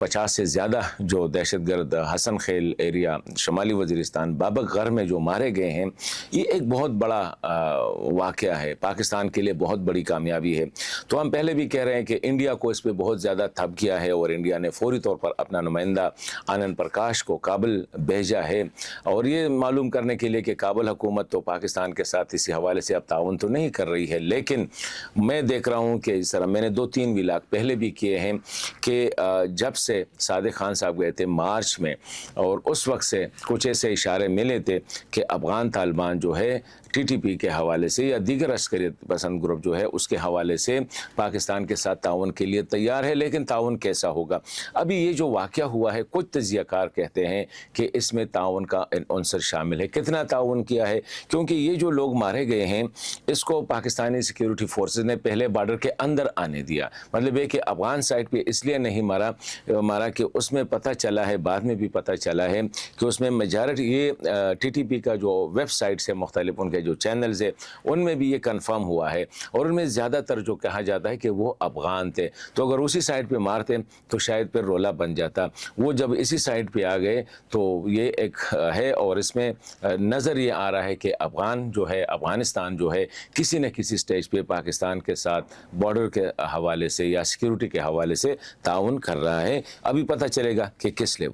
50 से ज़्यादा जो दहशतगर्द हसन खेल एरिया शमाली वज़ीरिस्तान बाबक घर में जो मारे गए हैं, ये एक बहुत बड़ा वाक़या है, पाकिस्तान के लिए बहुत बड़ी कामयाबी है। तो हम पहले भी कह रहे हैं कि इंडिया को इस पे बहुत ज़्यादा थप किया है और इंडिया ने फ़ौरी तौर पर अपना नुमाइंदा आनंद प्रकाश को काबुल भेजा है, और ये मालूम करने के लिए कि काबुल हुकूमत तो पाकिस्तान के साथ इसी हवाले से अब ताउन तो नहीं कर रही है। लेकिन मैं देख रहा हूँ कि इस तरह मैंने 2-3 व्लॉग पहले भी किए हैं कि जब से सादिक खान साहब गए थे मार्च में, और उस वक्त से कुछ ऐसे इशारे मिले थे कि अफ़गान तालिबान जो है TTP के हवाले से या दीगर अस्करियत पसंद ग्रुप जो है उसके हवाले से पाकिस्तान के साथ ताउन के लिए तैयार है, लेकिन ताउन कैसा होगा। अभी ये जो वाक़या हुआ है, कुछ तज्ज़ियाकार कहते हैं कि इसमें ताउन का अंसर शामिल है। कितना ताउन किया है, क्योंकि ये जो लोग मारे गए हैं इसको पाकिस्तानी सिक्योरिटी फोर्सेस ने पहले बॉर्डर के अंदर आने दिया। मतलब ये कि अफ़गान साइड पे इसलिए नहीं मारा कि उसमें पता चला है, बाद में भी पता चला है कि उसमें मेजॉरिटी ये TTP का जो वेबसाइट्स है, मुख्तलिफ उनके जो चैनल्स है, उनमें भी ये कंफर्म हुआ है, और उनमें ज़्यादातर जो कहा जाता है कि वो अफ़गान थे। तो अगर उसी साइड पे मारते तो शायद फिर रोला बन जाता। वो जब इसी साइड पे आ गए तो ये एक है, और इसमें नज़र ये आ रहा है कि अफ़गान जो है, अफ़गानिस्तान जो है किसी न किसी स्टेज पे पाकिस्तान के साथ बॉर्डर के हवाले से या सिक्योरिटी के हवाले से ताउन कर रहा है। अभी पता चलेगा कि किस लेवल